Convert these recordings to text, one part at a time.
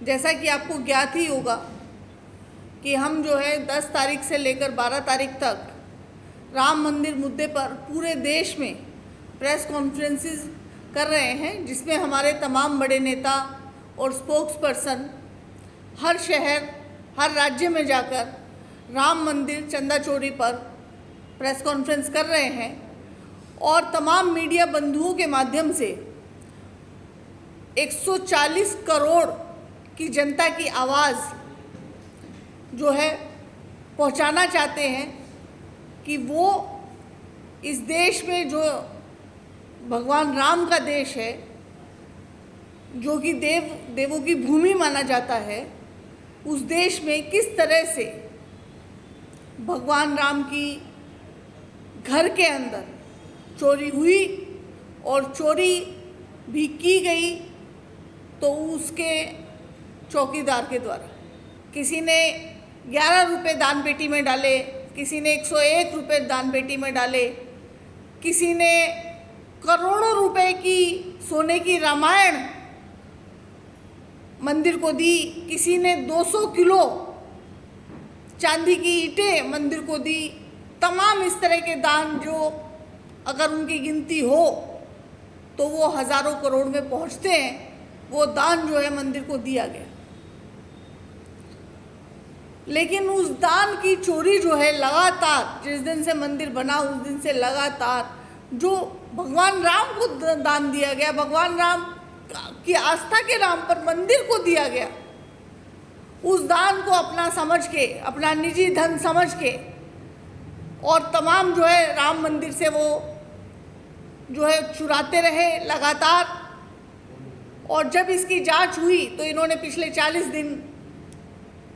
जैसा कि आपको ज्ञात ही होगा कि हम जो है 10 तारीख से लेकर 12 तारीख तक राम मंदिर मुद्दे पर पूरे देश में प्रेस कॉन्फ्रेंसेस कर रहे हैं, जिसमें हमारे तमाम बड़े नेता और स्पोक्स पर्सन हर शहर, हर राज्य में जाकर राम मंदिर चंदा चोरी पर प्रेस कॉन्फ्रेंस कर रहे हैं और तमाम मीडिया बंधुओं के माध्यम से 140 करोड़ की जनता की आवाज़ जो है पहुंचाना चाहते हैं कि वो इस देश में जो भगवान राम का देश है, जो कि देवों की भूमि माना जाता है, उस देश में किस तरह से भगवान राम की घर के अंदर चोरी हुई और चोरी भी की गई तो उसके चौकीदार के द्वारा। किसी ने 11 रुपये दान पेटी में डाले, किसी ने 101 रुपये दान पेटी में डाले, किसी ने करोड़ों रुपए की सोने की रामायण मंदिर को दी, किसी ने 200 किलो चांदी की ईंटें मंदिर को दी। तमाम इस तरह के दान जो अगर उनकी गिनती हो तो वो हज़ारों करोड़ में पहुंचते हैं, वो दान जो है मंदिर को दिया गया। लेकिन उस दान की चोरी जो है लगातार, जिस दिन से मंदिर बना उस दिन से लगातार जो भगवान राम को दान दिया गया, भगवान राम की आस्था के नाम पर मंदिर को दिया गया, उस दान को अपना समझ के, अपना निजी धन समझ के और तमाम जो है राम मंदिर से वो जो है चुराते रहे लगातार। और जब इसकी जांच हुई तो इन्होंने पिछले 40 दिन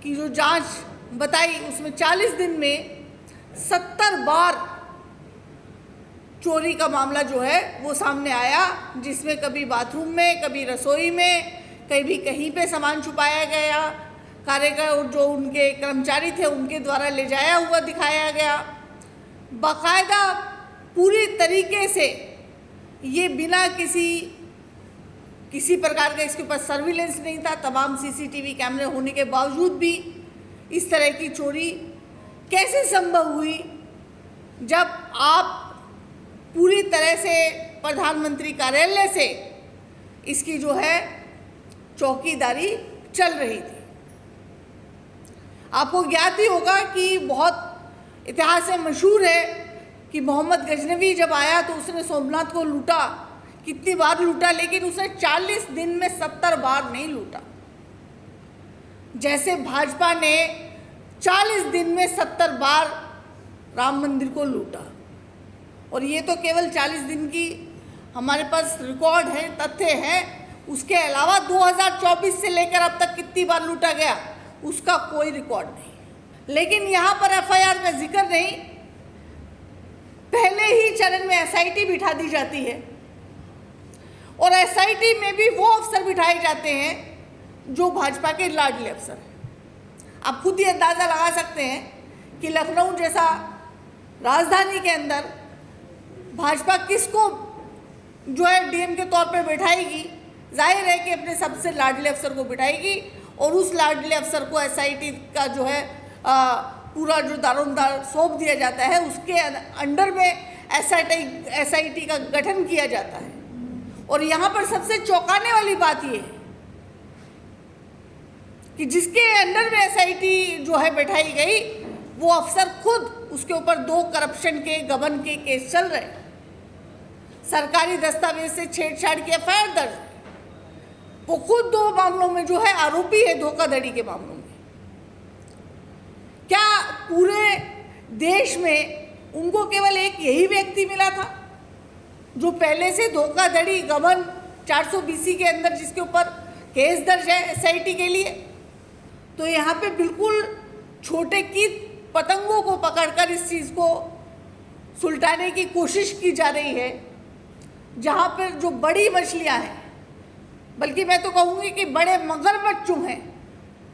की जो जांच बताई, उसमें 40 दिन में 70 बार चोरी का मामला जो है वो सामने आया, जिसमें कभी बाथरूम में, कभी रसोई में, कभी कहीं पे सामान छुपाया गया, कार्यकर जो उनके कर्मचारी थे उनके द्वारा ले जाया हुआ दिखाया गया। बाकायदा पूरी तरीके से ये बिना किसी प्रकार का इसके ऊपर सर्विलेंस नहीं था, तमाम सीसीटीवी कैमरे होने के बावजूद भी इस तरह की चोरी कैसे संभव हुई, जब आप पूरी तरह से प्रधानमंत्री कार्यालय से इसकी जो है चौकीदारी चल रही थी। आपको ज्ञात ही होगा कि बहुत इतिहास में मशहूर है कि मोहम्मद गजनवी जब आया तो उसने सोमनाथ को लूटा, कितनी बार लूटा, लेकिन उसने 40 दिन में 70 बार नहीं लूटा। जैसे भाजपा ने 40 दिन में 70 बार राम मंदिर को लूटा, और ये तो केवल 40 दिन की हमारे पास रिकॉर्ड है, तथ्य हैं। उसके अलावा 2024 से लेकर अब तक कितनी बार लूटा गया उसका कोई रिकॉर्ड नहीं। लेकिन यहाँ पर एफआईआर का जिक्र नहीं, पहले ही चरण में एसआईटी बिठा दी जाती है और एसआईटी में भी वो अफसर बिठाए जाते हैं जो भाजपा के लाडले अफसर हैं। आप खुद ही अंदाज़ा लगा सकते हैं कि लखनऊ जैसा राजधानी के अंदर भाजपा किसको जो है डीएम के तौर पर बैठाएगी। जाहिर है कि अपने सबसे लाडले अफसर को बिठाएगी और उस लाडले अफसर को एसआईटी का जो है पूरा जो दारोमदार सौंप दिया जाता है, उसके अंडर में एसआईटी का गठन किया जाता है। और यहाँ पर सबसे चौंकाने वाली बात ये है कि जिसके अंडर में एसआईटी जो है बैठाई गई, वो अफसर खुद, उसके ऊपर 2 करप्शन के, गबन के केस चल रहे हैं, सरकारी दस्तावेज से छेड़छाड़ की एफआईआर दर्ज, वो खुद 2 मामलों में जो है आरोपी है, धोखाधड़ी के मामलों में। क्या पूरे देश में उनको केवल एक यही व्यक्ति मिला था जो पहले से धोखाधड़ी, गबन 420 के अंदर जिसके ऊपर केस दर्ज है एसआईटी के लिए? तो यहाँ पे बिल्कुल छोटे कीट पतंगों को पकड़कर इस चीज़ को सुलटाने की कोशिश की जा रही है, जहाँ पर जो बड़ी मछलियाँ हैं, बल्कि मैं तो कहूँगी कि बड़े मगरमच्छ जो हैं,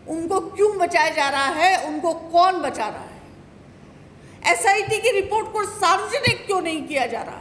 उनको क्यों बचाया जा रहा है, उनको कौन बचा रहा है? एसआईटी की रिपोर्ट को सार्वजनिक क्यों नहीं किया जा रहा है?